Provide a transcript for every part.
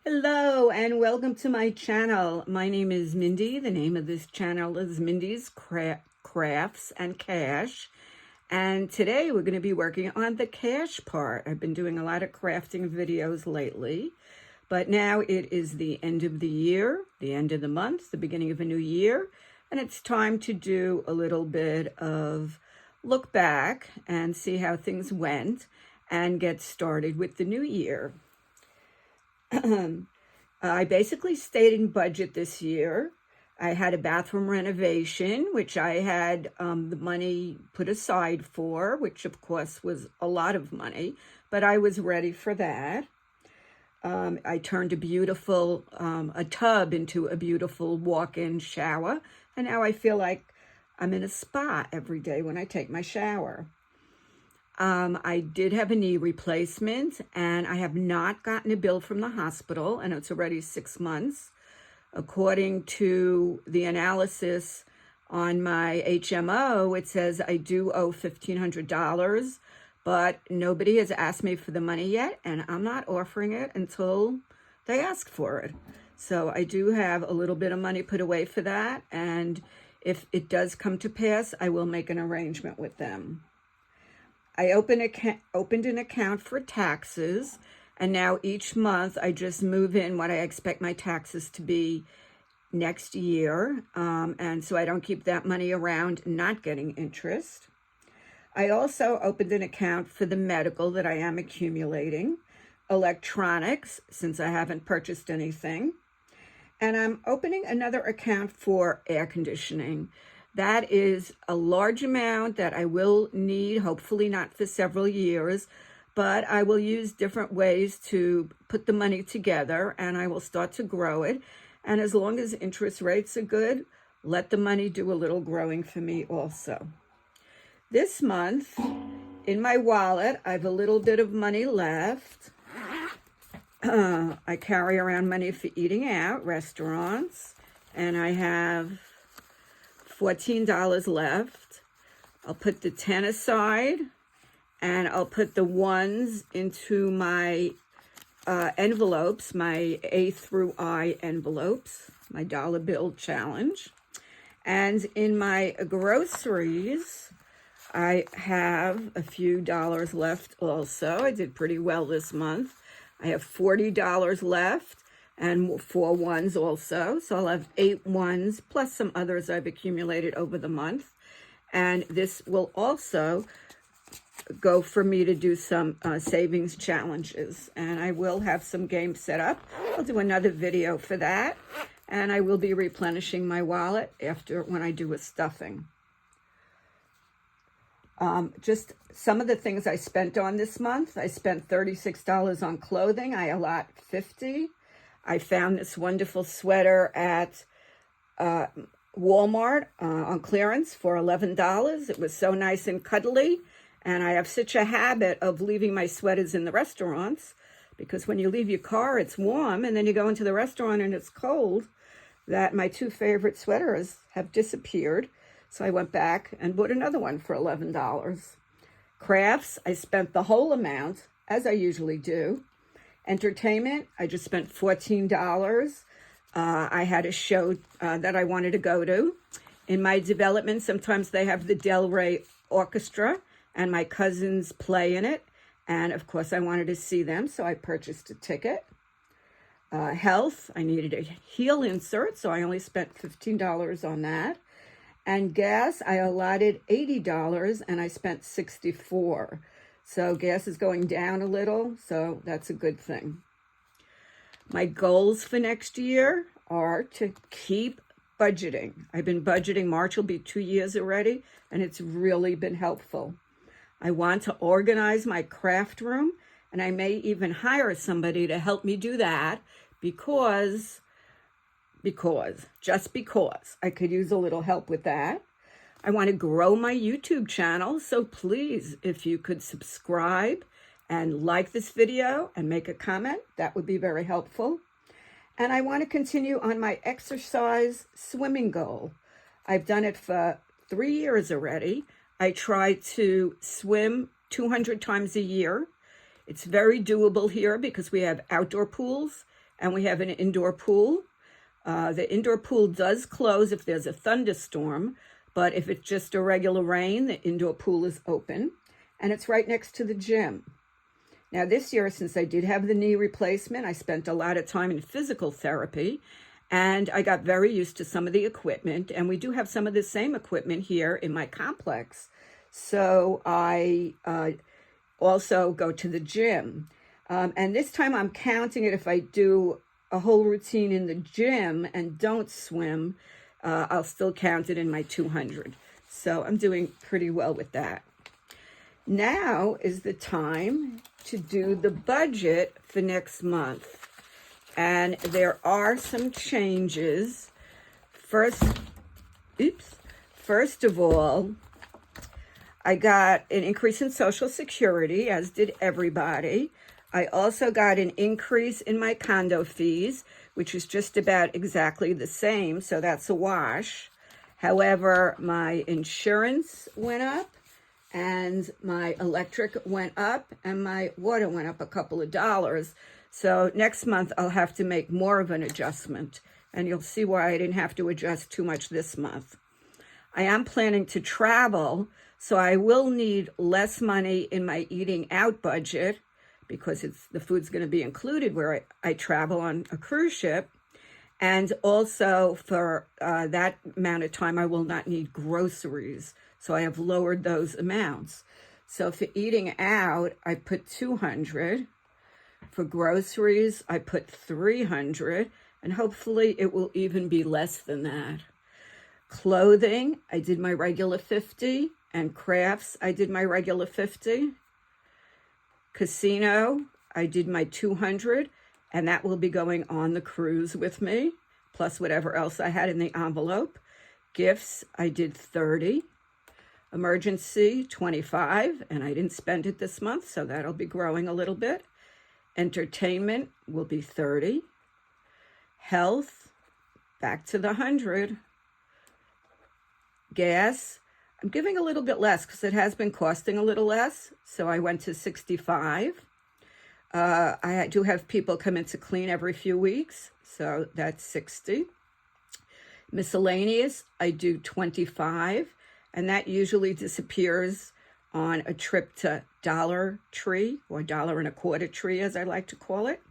Hello and welcome to my channel. My name is Mindy. The name of this channel is Mindy's Crafts and Cash. And today we're going to be working on the cash part. I've been doing a lot of crafting videos lately, but now it is the end of the year, the end of the month, the beginning of a new year, and it's time to do a little bit of look back and see how things went and get started with the new year. I basically stayed in budget this year. I had a bathroom renovation, which I had the money put aside for, which of course was a lot of money, but I was ready for that. I turned a tub into a beautiful walk-in shower, and now I feel like I'm in a spa every day when I take my shower. I did have a knee replacement, and I have not gotten a bill from the hospital, and it's already 6 months. According to the analysis on my HMO, it says I do owe $1,500, but nobody has asked me for the money yet, and I'm not offering it until they ask for it. So I do have a little bit of money put away for that, and if it does come to pass, I will make an arrangement with them. I opened an account for taxes, and now each month I just move in what I expect my taxes to be next year, and so I don't keep that money around not getting interest. I also opened an account for the medical that I am accumulating, electronics, since I haven't purchased anything, and I'm opening another account for air conditioning. That is a large amount that I will need, hopefully not for several years, but I will use different ways to put the money together, and I will start to grow it. And as long as interest rates are good, let the money do a little growing for me also. This month, in my wallet, I have a little bit of money left. I carry around money for eating out, restaurants, and I have $14 left. I'll put the 10 aside, and I'll put the ones into my envelopes, my A through I envelopes, my dollar bill challenge. And in my groceries, I have a few dollars left also. I did pretty well this month. I have $40 left, and 4 ones also. So I'll have 8 ones plus some others I've accumulated over the month. And this will also go for me to do some savings challenges. And I will have some games set up. I'll do another video for that. And I will be replenishing my wallet when I do a stuffing. Just some of the things I spent on this month. I spent $36 on clothing. I allot $50. I found this wonderful sweater at Walmart on clearance for $11. It was so nice and cuddly, and I have such a habit of leaving my sweaters in the restaurants, because when you leave your car, it's warm, and then you go into the restaurant and it's cold, that my 2 favorite sweaters have disappeared. So I went back and bought another one for $11. Crafts, I spent the whole amount, as I usually do. Entertainment, I just spent $14. I had a show that I wanted to go to. In my development, sometimes they have the Del Rey Orchestra, and my cousins play in it. And of course, I wanted to see them, so I purchased a ticket. Health, I needed a heel insert, so I only spent $15 on that. And gas, I allotted $80, and I spent $64. So gas is going down a little, so that's a good thing. My goals for next year are to keep budgeting. I've been budgeting. March will be 2 years already, and it's really been helpful. I want to organize my craft room, and I may even hire somebody to help me do that because I could use a little help with that. I want to grow my YouTube channel, so please, if you could subscribe and like this video and make a comment, that would be very helpful. And I want to continue on my exercise swimming goal. I've done it for 3 years already. I try to swim 200 times a year. It's very doable here because we have outdoor pools and we have an indoor pool. The indoor pool does close if there's a thunderstorm, but if it's just a regular rain, the indoor pool is open, and it's right next to the gym. Now, this year, since I did have the knee replacement, I spent a lot of time in physical therapy, and I got very used to some of the equipment, and we do have some of the same equipment here in my complex. So I also go to the gym. And this time I'm counting it. If I do a whole routine in the gym and don't swim, I'll still count it in my 200. So I'm doing pretty well with that. Now is the time to do the budget for next month. And there are some changes. First of all, I got an increase in Social Security, as did everybody. I also got an increase in my condo fees, which is just about exactly the same, so that's a wash. However, my insurance went up, and my electric went up, and my water went up a couple of dollars. So next month, I'll have to make more of an adjustment, and you'll see why I didn't have to adjust too much this month. I am planning to travel, so I will need less money in my eating out budget because the food's going to be included where I travel on a cruise ship. And also for that amount of time, I will not need groceries. So I have lowered those amounts. So for eating out, I put 200. For groceries, I put 300. And hopefully it will even be less than that. Clothing, I did my regular 50. And crafts, I did my regular 50. Casino, I did my 200. And that will be going on the cruise with me, plus whatever else I had in the envelope. Gifts, I did 30. Emergency, 25, and I didn't spend it this month, so that'll be growing a little bit. Entertainment will be 30. Health, back to the 100. Gas, I'm giving a little bit less because it has been costing a little less, so I went to 65. I do have people come in to clean every few weeks, so that's 60. Miscellaneous, I do 25, and that usually disappears on a trip to Dollar Tree, or $1.25 tree, as I like to call it.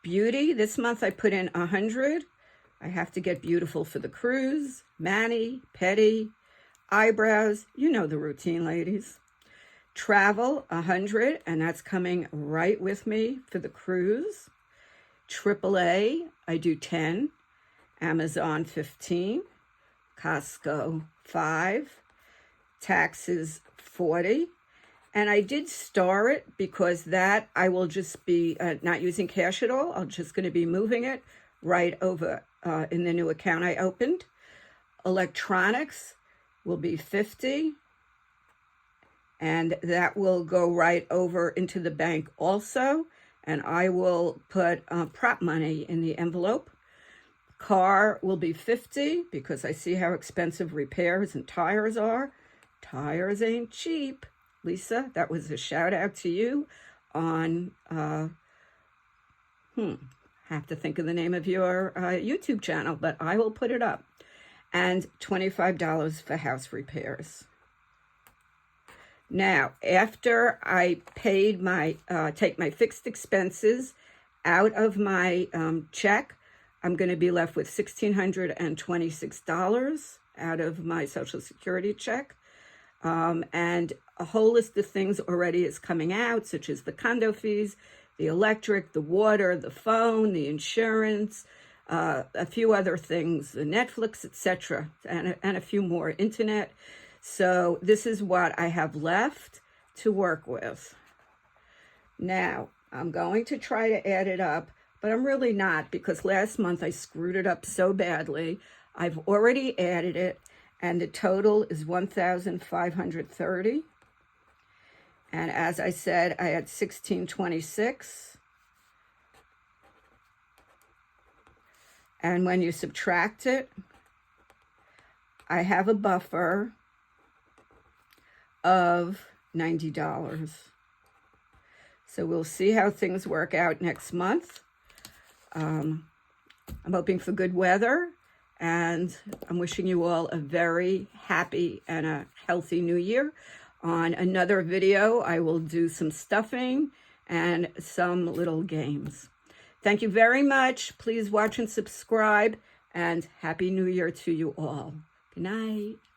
Beauty, this month I put in 100. I have to get beautiful for the cruise, mani, pedi, eyebrows, you know the routine, ladies. Travel, 100, and that's coming right with me for the cruise. AAA, I do 10. Amazon, 15. Costco, 5. Taxes, 40. And I did star it because that I will just be not using cash at all. I'm just going to be moving it right over in the new account I opened. Electronics will be 50. And that will go right over into the bank also. And I will put prop money in the envelope. Car will be 50 because I see how expensive repairs and tires are. Tires ain't cheap. Lisa, that was a shout out to you on, have to think of the name of your YouTube channel, but I will put it up. And $25 for house repairs. Now, after I paid take my fixed expenses out of my check, I'm going to be left with $1,626 out of my Social Security check. And a whole list of things already is coming out, such as the condo fees, the electric, the water, the phone, the insurance, a few other things, the Netflix, etc., and a few more, internet. So this is what I have left to work with. Now, I'm going to try to add it up, but I'm really not because last month I screwed it up so badly. I've already added it, and the total is $1,530. And as I said, I had $1,626. And when you subtract it, I have a buffer of $90. So we'll see how things work out next month. I'm hoping for good weather, and I'm wishing you all a very happy and a healthy new year. On another video, I will do some stuffing and some little games. Thank you very much. Please watch and subscribe, and Happy New Year to you all. Good night.